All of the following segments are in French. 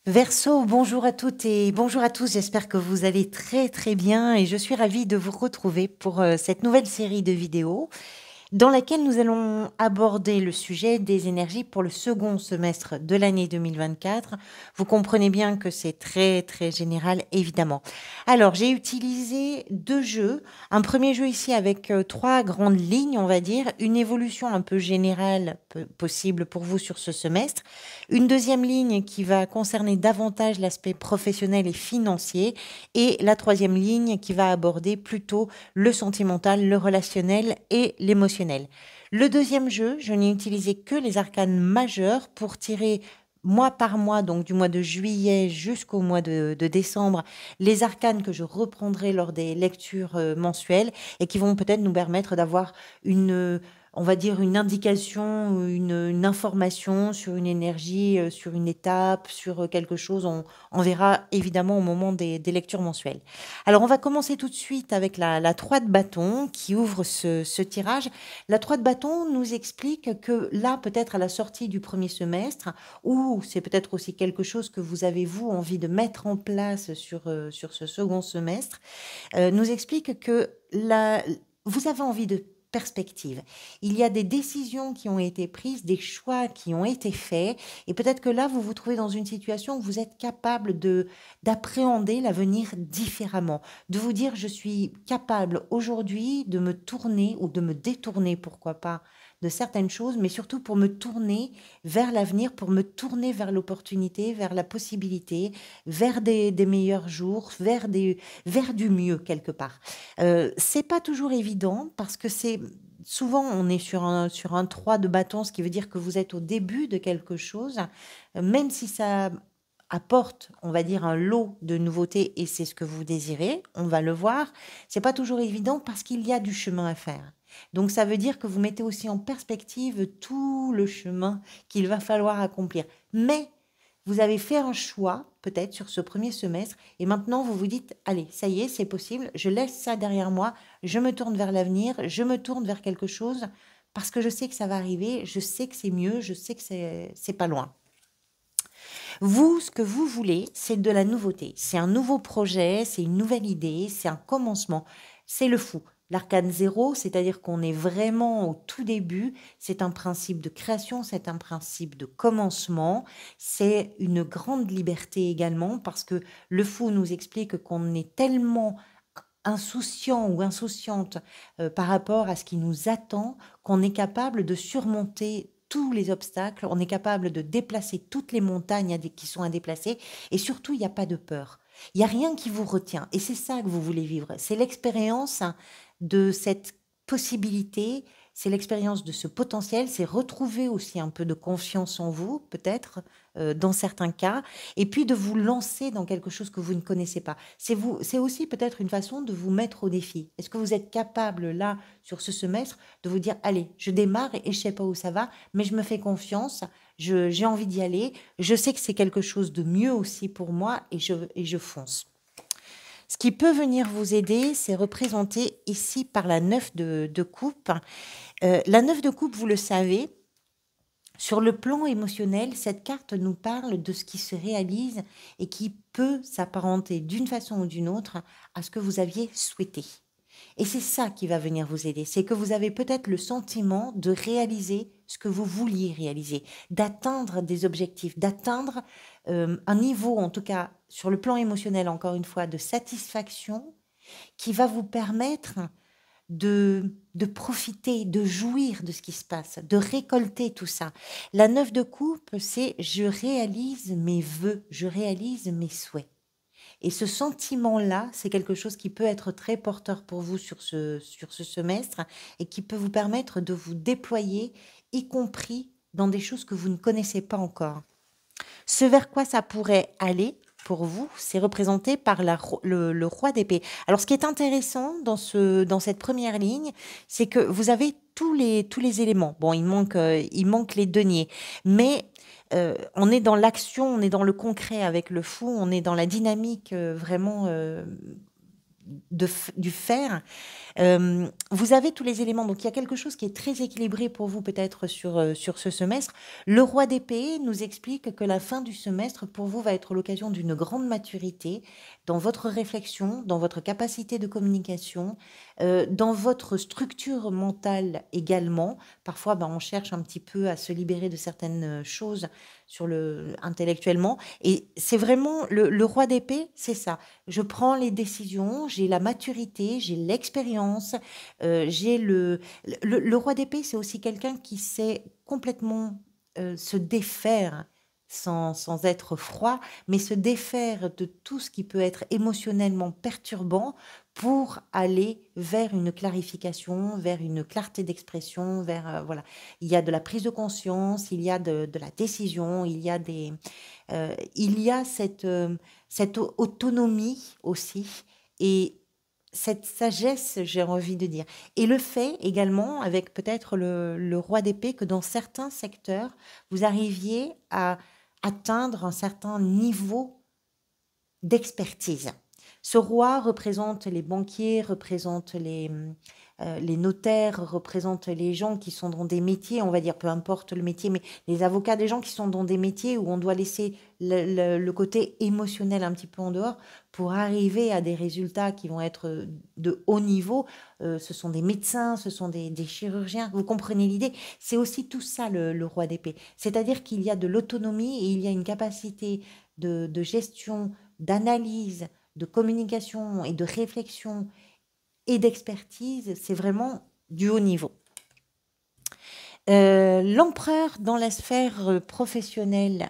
Verseau, bonjour à toutes et bonjour à tous. J'espère que vous allez très très bien et je suis ravie de vous retrouver pour cette nouvelle série de vidéos dans laquelle nous allons aborder le sujet des énergies pour le second semestre de l'année 2024. Vous comprenez bien que c'est très très général, évidemment. Alors, j'ai utilisé deux jeux. Un premier jeu ici avec trois grandes lignes, on va dire, une évolution un peu générale possible pour vous sur ce semestre, une deuxième ligne qui va concerner davantage l'aspect professionnel et financier, et la troisième ligne qui va aborder plutôt le sentimental, le relationnel et l'émotionnel. Le deuxième jeu, je n'ai utilisé que les arcanes majeurs pour tirer mois par mois, donc du mois de juillet jusqu'au mois de décembre, les arcanes que je reprendrai lors des lectures mensuelles et qui vont peut-être nous permettre d'avoir on va dire une indication, une information sur une énergie, sur une étape, sur quelque chose. On verra évidemment au moment des lectures mensuelles. Alors, on va commencer tout de suite avec la 3 de bâton qui ouvre ce tirage. La 3 de bâton nous explique que là, peut-être à la sortie du premier semestre, ou c'est peut-être aussi quelque chose que vous avez, vous, envie de mettre en place sur ce second semestre, nous explique que vous avez envie de perspective. Il y a des décisions qui ont été prises, des choix qui ont été faits, et peut-être que là, vous vous trouvez dans une situation où vous êtes capable d'appréhender l'avenir différemment, de vous dire, je suis capable aujourd'hui de me tourner ou de me détourner, pourquoi pas, de certaines choses, mais surtout pour me tourner vers l'avenir, pour me tourner vers l'opportunité, vers la possibilité, vers des meilleurs jours, vers du mieux quelque part. C'est pas toujours évident parce que c'est souvent on est sur un 3 de bâton, ce qui veut dire que vous êtes au début de quelque chose, même si ça apporte, on va dire, un lot de nouveautés et c'est ce que vous désirez, on va le voir, c'est pas toujours évident parce qu'il y a du chemin à faire. Donc ça veut dire que vous mettez aussi en perspective tout le chemin qu'il va falloir accomplir. Mais vous avez fait un choix, peut-être sur ce premier semestre, et maintenant vous vous dites, allez, ça y est, c'est possible, je laisse ça derrière moi, je me tourne vers l'avenir, je me tourne vers quelque chose, parce que je sais que ça va arriver, je sais que c'est mieux, je sais que c'est pas loin. Vous, ce que vous voulez, c'est de la nouveauté. C'est un nouveau projet, c'est une nouvelle idée, c'est un commencement. C'est le fou. L'arcane zéro, c'est-à-dire qu'on est vraiment au tout début, c'est un principe de création, c'est un principe de commencement, c'est une grande liberté également parce que le fou nous explique qu'on est tellement insouciant ou insouciante par rapport à ce qui nous attend, qu'on est capable de surmonter tous les obstacles, on est capable de déplacer toutes les montagnes qui sont à déplacer, et surtout, il n'y a pas de peur. Il n'y a rien qui vous retient, et c'est ça que vous voulez vivre. C'est l'expérience de cette possibilité, c'est l'expérience de ce potentiel, c'est retrouver aussi un peu de confiance en vous, peut-être, dans certains cas, et puis de vous lancer dans quelque chose que vous ne connaissez pas. C'est aussi peut-être une façon de vous mettre au défi. Est-ce que vous êtes capable, là, sur ce semestre, de vous dire, allez, je démarre et je ne sais pas où ça va, mais je me fais confiance, j'ai envie d'y aller, je sais que c'est quelque chose de mieux aussi pour moi et je fonce. Ce qui peut venir vous aider, c'est représenté ici par la 9 de coupe. La 9 de coupe, vous le savez, sur le plan émotionnel, cette carte nous parle de ce qui se réalise et qui peut s'apparenter d'une façon ou d'une autre à ce que vous aviez souhaité. Et c'est ça qui va venir vous aider. C'est que vous avez peut-être le sentiment de réaliser ce que vous vouliez réaliser, d'atteindre des objectifs, d'atteindre un niveau, en tout cas sur le plan émotionnel, encore une fois, de satisfaction qui va vous permettre de profiter, de jouir de ce qui se passe, de récolter tout ça. La 9 de coupe, c'est je réalise mes vœux, je réalise mes souhaits. Et ce sentiment-là, c'est quelque chose qui peut être très porteur pour vous sur ce semestre et qui peut vous permettre de vous déployer, y compris dans des choses que vous ne connaissez pas encore. Ce vers quoi ça pourrait aller pour vous, c'est représenté par le roi d'épée. Alors, ce qui est intéressant dans cette première ligne, c'est que vous avez tous les éléments. Bon, il manque les deniers, mais on est dans l'action, on est dans le concret avec le fou, on est dans la dynamique vraiment du faire. Vous avez tous les éléments, donc il y a quelque chose qui est très équilibré pour vous peut-être sur ce semestre. Le roi d'épée nous explique que la fin du semestre pour vous va être l'occasion d'une grande maturité dans votre réflexion, dans votre capacité de communication, dans votre structure mentale également. Parfois, on cherche un petit peu à se libérer de certaines choses intellectuellement. Et c'est vraiment le roi d'épée, c'est ça. Je prends les décisions, j'ai la maturité, j'ai l'expérience, j'ai le roi d'épée, c'est aussi quelqu'un qui sait complètement se défaire sans être froid, mais se défaire de tout ce qui peut être émotionnellement perturbant pour aller vers une clarification, vers une clarté d'expression, voilà. Il y a de la prise de conscience, il y a de la décision, il y a cette autonomie aussi et cette sagesse, j'ai envie de dire. Et le fait également, avec peut-être le roi d'épée, que dans certains secteurs, vous arriviez à atteindre un certain niveau d'expertise. Ce roi représente les banquiers, représente les notaires, représente les gens qui sont dans des métiers, on va dire, peu importe le métier, mais les avocats, des gens qui sont dans des métiers où on doit laisser le côté émotionnel un petit peu en dehors pour arriver à des résultats qui vont être de haut niveau. Ce sont des médecins, ce sont des chirurgiens. Vous comprenez l'idée? C'est aussi tout ça le roi d'épée. C'est-à-dire qu'il y a de l'autonomie et il y a une capacité de gestion, d'analyse, de communication et de réflexion et d'expertise. C'est vraiment du haut niveau. L'empereur dans la sphère professionnelle,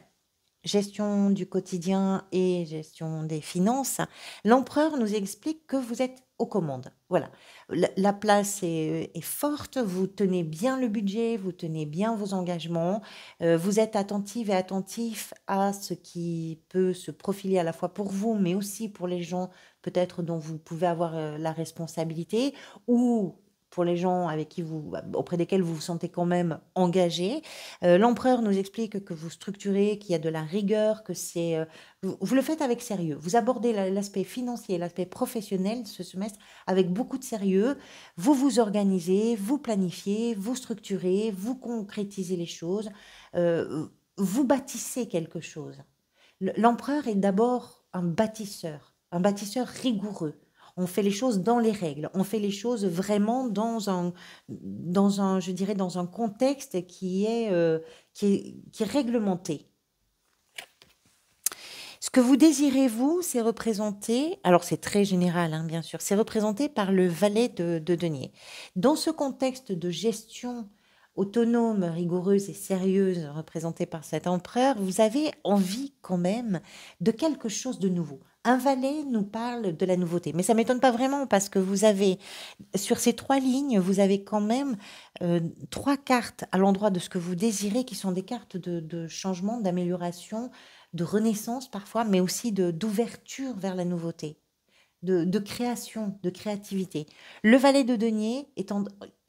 gestion du quotidien et gestion des finances, l'empereur nous explique que vous êtes aux commandes. Voilà, la place est forte, vous tenez bien le budget, vous tenez bien vos engagements, vous êtes attentive et attentif à ce qui peut se profiler à la fois pour vous, mais aussi pour les gens peut-être dont vous pouvez avoir la responsabilité ou pour les gens auprès desquels vous vous sentez quand même engagé. L'empereur nous explique que vous structurez, qu'il y a de la rigueur, que vous le faites avec sérieux. Vous abordez l'aspect financier, l'aspect professionnel ce semestre avec beaucoup de sérieux. Vous vous organisez, vous planifiez, vous structurez, vous concrétisez les choses, vous bâtissez quelque chose. L'empereur est d'abord un bâtisseur rigoureux. On fait les choses dans les règles, on fait les choses vraiment je dirais, dans un contexte qui est réglementé. Ce que vous désirez, vous, c'est représenté, alors c'est très général, bien sûr, c'est représenté par le valet de denier. Dans ce contexte de gestion autonome, rigoureuse et sérieuse représentée par cet empereur, vous avez envie quand même de quelque chose de nouveau. Un valet nous parle de la nouveauté, mais ça ne m'étonne pas vraiment parce que vous avez, sur ces 3 lignes, vous avez quand même 3 cartes à l'endroit de ce que vous désirez qui sont des cartes de changement, d'amélioration, de renaissance parfois, mais aussi d'ouverture vers la nouveauté, de création, de créativité. Le valet de denier,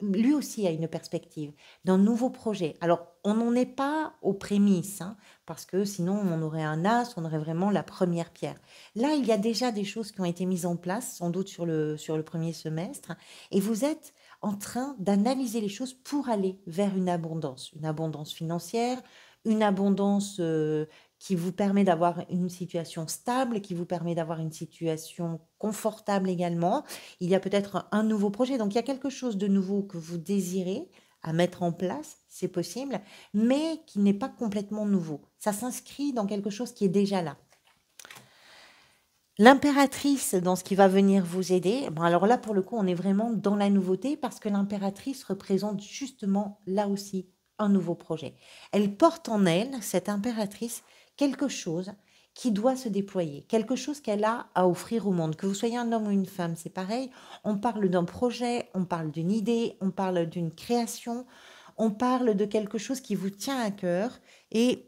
lui aussi a une perspective d'un nouveau projet. Alors, on n'en est pas aux prémices, parce que sinon on aurait un as, on aurait vraiment la première pierre. Là, il y a déjà des choses qui ont été mises en place, sans doute sur le premier semestre, et vous êtes en train d'analyser les choses pour aller vers une abondance financière, une abondance qui vous permet d'avoir une situation stable, qui vous permet d'avoir une situation confortable également. Il y a peut-être un nouveau projet. Donc, il y a quelque chose de nouveau que vous désirez à mettre en place, c'est possible, mais qui n'est pas complètement nouveau. Ça s'inscrit dans quelque chose qui est déjà là. L'impératrice, dans ce qui va venir vous aider, alors là, pour le coup, on est vraiment dans la nouveauté parce que l'impératrice représente justement, là aussi, un nouveau projet. Elle porte en elle, cette impératrice, quelque chose qui doit se déployer, quelque chose qu'elle a à offrir au monde. Que vous soyez un homme ou une femme, c'est pareil. On parle d'un projet, on parle d'une idée, on parle d'une création, on parle de quelque chose qui vous tient à cœur et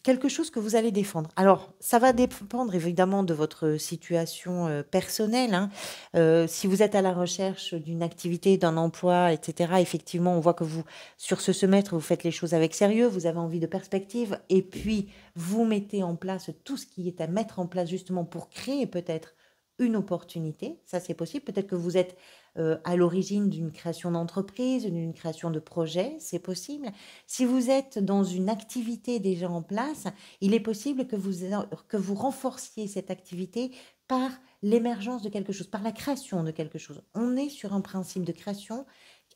quelque chose que vous allez défendre. Alors, ça va dépendre évidemment de votre situation personnelle. Si vous êtes à la recherche d'une activité, d'un emploi, etc., effectivement, on voit que vous, sur ce semestre, vous faites les choses avec sérieux, vous avez envie de perspective, et puis vous mettez en place tout ce qui est à mettre en place justement pour créer peut-être une opportunité. Ça, c'est possible. Peut-être que vous êtes à l'origine d'une création d'entreprise, d'une création de projet, c'est possible. Si vous êtes dans une activité déjà en place, il est possible que vous renforciez cette activité par l'émergence de quelque chose, par la création de quelque chose. On est sur un principe de création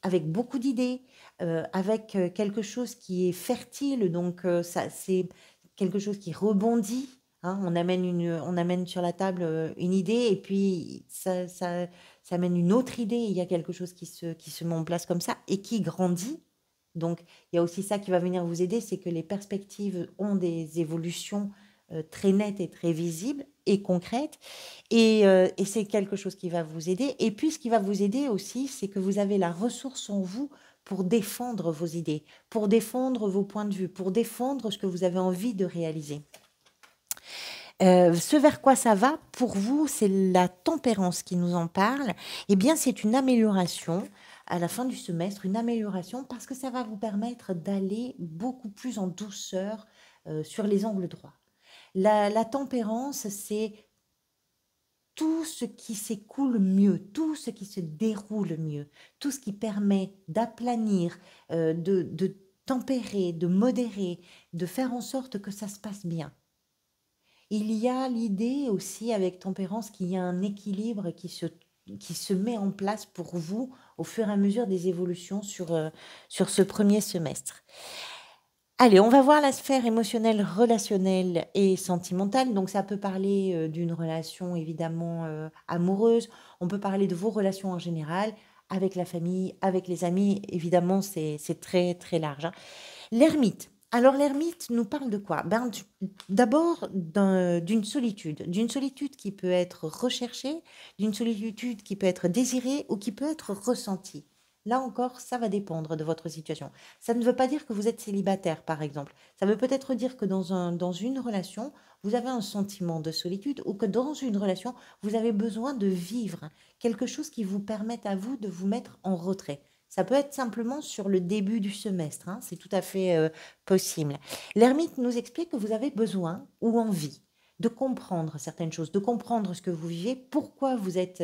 avec beaucoup d'idées, avec quelque chose qui est fertile, donc ça, c'est quelque chose qui rebondit. Hein. On amène sur la table une idée et puis ça amène une autre idée. Il y a quelque chose qui se met en place comme ça et qui grandit. Donc, il y a aussi ça qui va venir vous aider, c'est que les perspectives ont des évolutions très nettes et très visibles et concrètes. Et c'est quelque chose qui va vous aider. Et puis, ce qui va vous aider aussi, c'est que vous avez la ressource en vous pour défendre vos idées, pour défendre vos points de vue, pour défendre ce que vous avez envie de réaliser. Ce vers quoi ça va, pour vous, c'est la tempérance qui nous en parle. Eh bien, c'est une amélioration à la fin du semestre, une amélioration parce que ça va vous permettre d'aller beaucoup plus en douceur sur les angles droits. La tempérance, c'est tout ce qui s'écoule mieux, tout ce qui se déroule mieux, tout ce qui permet d'aplanir, de tempérer, de modérer, de faire en sorte que ça se passe bien. Il y a l'idée aussi avec tempérance qu'il y a un équilibre qui se met en place pour vous au fur et à mesure des évolutions sur ce premier semestre. Allez, on va voir la sphère émotionnelle, relationnelle et sentimentale. Donc, ça peut parler d'une relation évidemment amoureuse. On peut parler de vos relations en général, avec la famille, avec les amis. Évidemment, c'est très, très large. Hein. L'ermite. Alors, l'ermite nous parle de quoi? D'abord d'une solitude qui peut être recherchée, d'une solitude qui peut être désirée ou qui peut être ressentie. Là encore, ça va dépendre de votre situation. Ça ne veut pas dire que vous êtes célibataire, par exemple. Ça veut peut-être dire que dans une relation, vous avez un sentiment de solitude ou que dans une relation, vous avez besoin de vivre quelque chose qui vous permette à vous de vous mettre en retrait. Ça peut être simplement sur le début du semestre, hein, c'est tout à fait possible. L'ermite nous explique que vous avez besoin ou envie de comprendre certaines choses, de comprendre ce que vous vivez, pourquoi vous êtes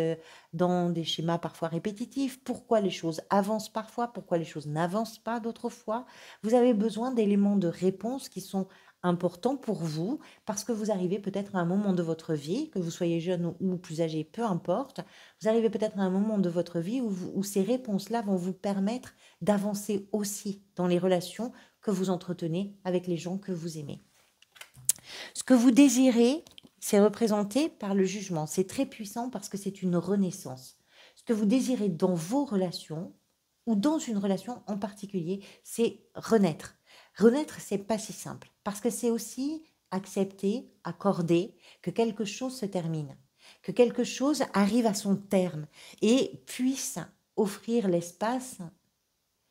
dans des schémas parfois répétitifs, pourquoi les choses avancent parfois, pourquoi les choses n'avancent pas d'autres fois. Vous avez besoin d'éléments de réponse qui sont importants pour vous parce que vous arrivez peut-être à un moment de votre vie, que vous soyez jeune ou plus âgé, peu importe, vous arrivez peut-être à un moment de votre vie où ces réponses-là vont vous permettre d'avancer aussi dans les relations que vous entretenez avec les gens que vous aimez. Ce que vous désirez, c'est représenté par le jugement. C'est très puissant parce que c'est une renaissance. Ce que vous désirez dans vos relations ou dans une relation en particulier, c'est renaître. Renaître, c'est pas si simple parce que c'est aussi accepter, accorder que quelque chose se termine, que quelque chose arrive à son terme et puisse offrir l'espace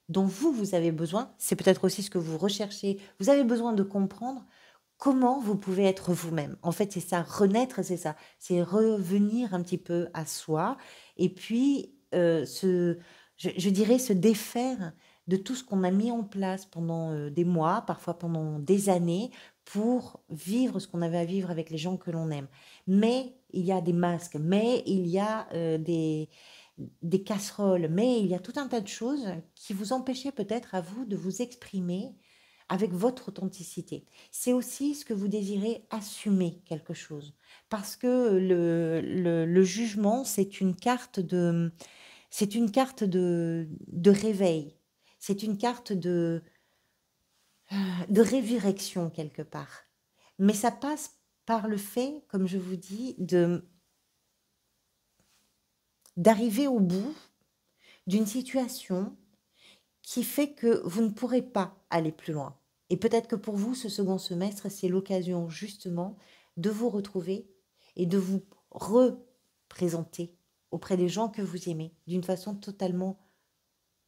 dont vous avez besoin. C'est peut-être aussi ce que vous recherchez. Vous avez besoin de comprendre comment vous pouvez être vous-même. En fait, c'est ça, renaître, c'est ça. C'est revenir un petit peu à soi et puis je dirais se défaire de tout ce qu'on a mis en place pendant des mois, parfois pendant des années, pour vivre ce qu'on avait à vivre avec les gens que l'on aime. Mais il y a des masques, mais il y a des casseroles, mais il y a tout un tas de choses qui vous empêchaient peut-être à vous de vous exprimer avec votre authenticité. C'est aussi ce que vous désirez assumer quelque chose. Parce que le jugement, c'est une carte de réveil. C'est une carte de résurrection quelque part. Mais ça passe par le fait, comme je vous dis, d'arriver au bout d'une situation qui fait que vous ne pourrez pas aller plus loin. Et peut-être que pour vous, ce second semestre, c'est l'occasion justement de vous retrouver et de vous représenter auprès des gens que vous aimez d'une façon totalement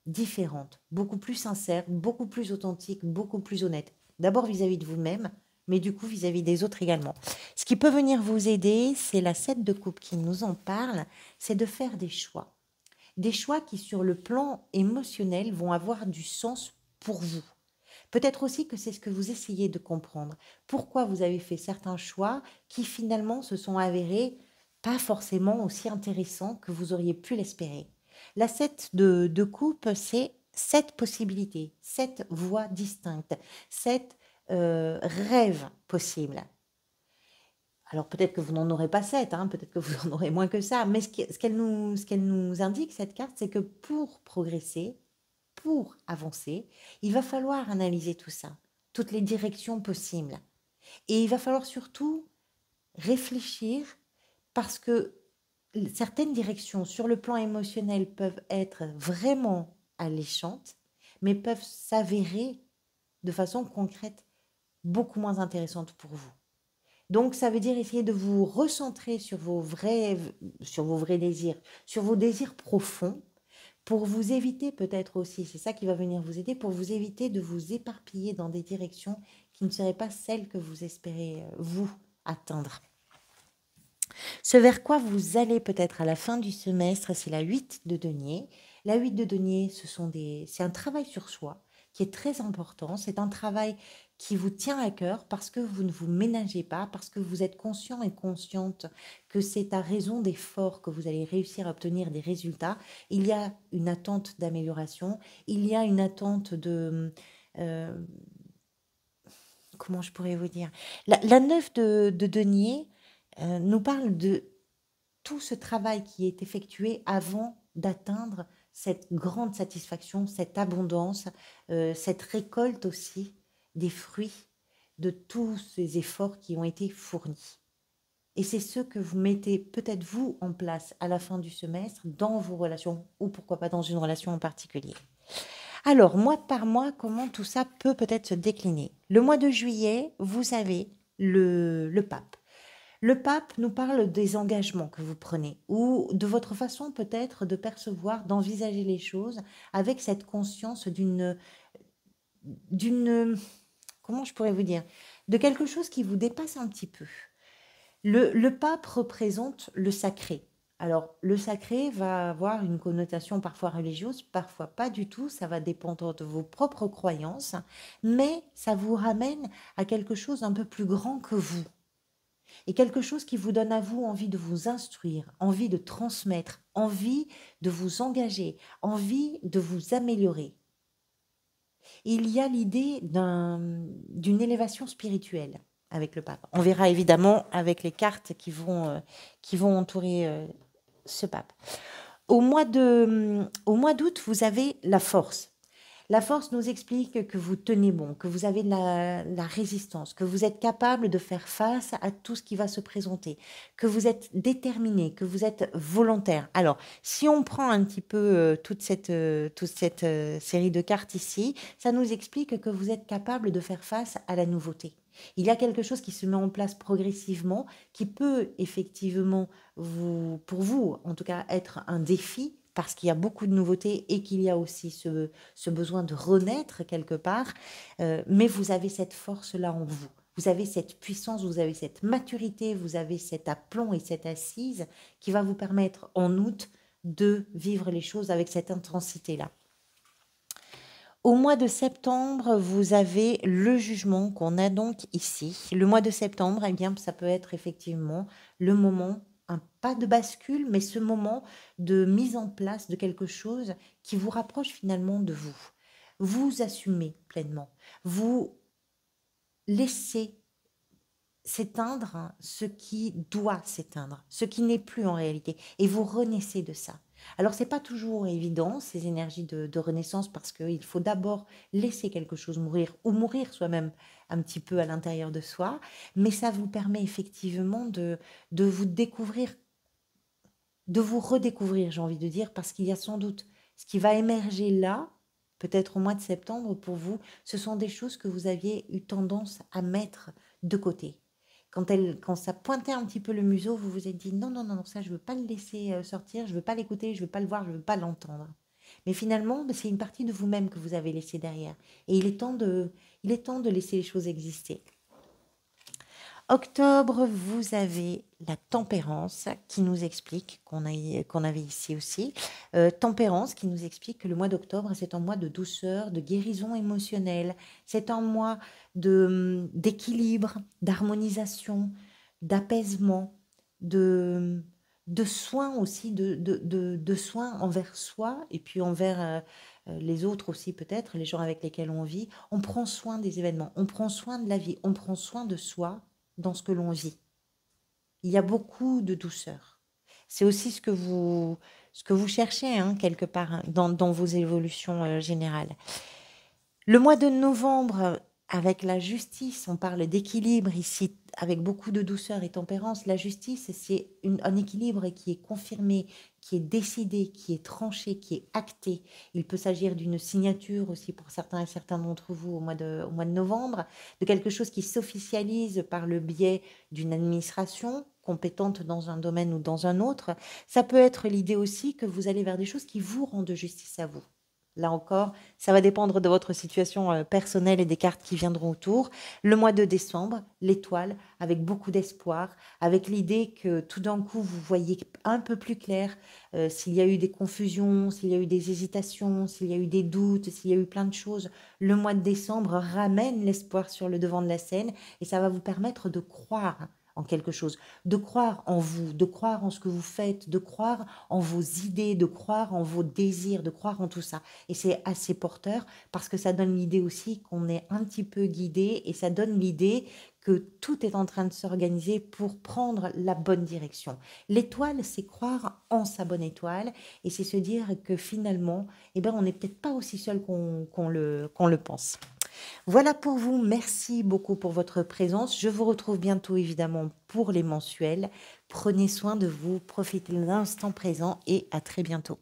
différente, beaucoup plus sincère, beaucoup plus authentique, beaucoup plus honnête. D'abord vis-à-vis de vous-même, mais du coup vis-à-vis des autres également. Ce qui peut venir vous aider, c'est la 7 de coupe qui nous en parle, c'est de faire des choix. Des choix qui, sur le plan émotionnel, vont avoir du sens pour vous. Peut-être aussi que c'est ce que vous essayez de comprendre. Pourquoi vous avez fait certains choix qui finalement se sont avérés pas forcément aussi intéressants que vous auriez pu l'espérer. La 7 de coupe, c'est 7 possibilités, 7 voies distinctes, 7 rêves possibles. Alors peut-être que vous n'en aurez pas 7, hein, peut-être que vous en aurez moins que ça, mais ce qu'elle nous indique, cette carte, c'est que pour progresser, pour avancer, il va falloir analyser tout ça, toutes les directions possibles. Et il va falloir surtout réfléchir parce que certaines directions sur le plan émotionnel peuvent être vraiment alléchantes, mais peuvent s'avérer de façon concrète beaucoup moins intéressantes pour vous. Donc, ça veut dire essayer de vous recentrer sur vos vrais désirs, sur vos désirs profonds, pour vous éviter peut-être aussi, c'est ça qui va venir vous aider, pour vous éviter de vous éparpiller dans des directions qui ne seraient pas celles que vous espérez, vous, atteindre. Ce vers quoi vous allez peut-être à la fin du semestre, c'est la 8 de denier. La 8 de denier, c'est un travail sur soi qui est très important. C'est un travail qui vous tient à cœur parce que vous ne vous ménagez pas, parce que vous êtes conscient et consciente que c'est à raison d'efforts que vous allez réussir à obtenir des résultats. Il y a une attente d'amélioration, il y a une attente de... euh, comment je pourrais vous dire? La 9 de denier nous parle de tout ce travail qui est effectué avant d'atteindre cette grande satisfaction, cette abondance, cette récolte aussi des fruits de tous ces efforts qui ont été fournis. Et c'est ce que vous mettez peut-être vous en place à la fin du semestre dans vos relations ou pourquoi pas dans une relation en particulier. Alors, mois par mois, comment tout ça peut-être se décliner? Le mois de juillet, vous avez le pape. Le pape nous parle des engagements que vous prenez ou de votre façon peut-être de percevoir, d'envisager les choses avec cette conscience d'une, comment je pourrais vous dire, de quelque chose qui vous dépasse un petit peu. Le pape représente le sacré. Alors, le sacré va avoir une connotation parfois religieuse, parfois pas du tout, ça va dépendre de vos propres croyances, mais ça vous ramène à quelque chose d'un peu plus grand que vous. Et quelque chose qui vous donne à vous envie de vous instruire, envie de transmettre, envie de vous engager, envie de vous améliorer. Il y a l'idée d'une élévation spirituelle avec le pape. On verra évidemment avec les cartes qui vont entourer ce pape. Au mois d'août, vous avez la force. La force nous explique que vous tenez bon, que vous avez la résistance, que vous êtes capable de faire face à tout ce qui va se présenter, que vous êtes déterminé, que vous êtes volontaire. Alors, si on prend un petit peu toute cette série de cartes ici, ça nous explique que vous êtes capable de faire face à la nouveauté. Il y a quelque chose qui se met en place progressivement, qui peut effectivement, pour vous, en tout cas, être un défi, parce qu'il y a beaucoup de nouveautés et qu'il y a aussi ce besoin de renaître quelque part, mais vous avez cette force-là en vous. Vous avez cette puissance, vous avez cette maturité, vous avez cet aplomb et cette assise qui va vous permettre en août de vivre les choses avec cette intensité-là. Au mois de septembre, vous avez le jugement qu'on a donc ici. Le mois de septembre, eh bien, ça peut être effectivement le moment, un pas de bascule, mais ce moment de mise en place de quelque chose qui vous rapproche finalement de vous. Vous assumez pleinement. Vous laissez s'éteindre ce qui doit s'éteindre, ce qui n'est plus en réalité, et vous renaissez de ça. Alors, c'est pas toujours évident, ces énergies de renaissance, parce qu'il faut d'abord laisser quelque chose mourir, ou mourir soi-même un petit peu à l'intérieur de soi, mais ça vous permet effectivement de vous découvrir, de vous redécouvrir, j'ai envie de dire, parce qu'il y a sans doute ce qui va émerger là, peut-être au mois de septembre pour vous, ce sont des choses que vous aviez eu tendance à mettre de côté. Quand ça pointait un petit peu le museau, vous vous êtes dit non, non, non, non, ça je ne veux pas le laisser sortir, je ne veux pas l'écouter, je ne veux pas le voir, je ne veux pas l'entendre. Mais finalement, c'est une partie de vous-même que vous avez laissée derrière. Et il est temps de laisser les choses exister. Octobre, vous avez la tempérance qui nous explique, qu'on avait ici aussi, tempérance qui nous explique que le mois d'octobre, c'est un mois de douceur, de guérison émotionnelle, c'est un mois d'équilibre, d'harmonisation, d'apaisement, de de soins aussi, de soins envers soi et puis envers les autres aussi peut-être, les gens avec lesquels on vit. On prend soin des événements, on prend soin de la vie, on prend soin de soi dans ce que l'on vit. Il y a beaucoup de douceur. C'est aussi ce que vous cherchez hein, quelque part hein, dans vos évolutions générales. Le mois de novembre, avec la justice, on parle d'équilibre ici, avec beaucoup de douceur et tempérance. La justice, c'est un équilibre qui est confirmé, qui est décidé, qui est tranché, qui est acté. Il peut s'agir d'une signature aussi pour certains et certains d'entre vous au mois de novembre, de quelque chose qui s'officialise par le biais d'une administration compétente dans un domaine ou dans un autre. Ça peut être l'idée aussi que vous allez vers des choses qui vous rendent justice à vous. Là encore, ça va dépendre de votre situation personnelle et des cartes qui viendront autour. Le mois de décembre, l'étoile, avec beaucoup d'espoir, avec l'idée que tout d'un coup, vous voyez un peu plus clair s'il y a eu des confusions, s'il y a eu des hésitations, s'il y a eu des doutes, s'il y a eu plein de choses. Le mois de décembre ramène l'espoir sur le devant de la scène et ça va vous permettre de croire en quelque chose, de croire en vous, de croire en ce que vous faites, de croire en vos idées, de croire en vos désirs, de croire en tout ça. Et c'est assez porteur parce que ça donne l'idée aussi qu'on est un petit peu guidé et ça donne l'idée que tout est en train de s'organiser pour prendre la bonne direction. L'étoile, c'est croire en sa bonne étoile et c'est se dire que finalement, eh ben, on n'est peut-être pas aussi seul qu'on le pense. Voilà pour vous. Merci beaucoup pour votre présence. Je vous retrouve bientôt évidemment pour les mensuels. Prenez soin de vous, profitez de l'instant présent et à très bientôt.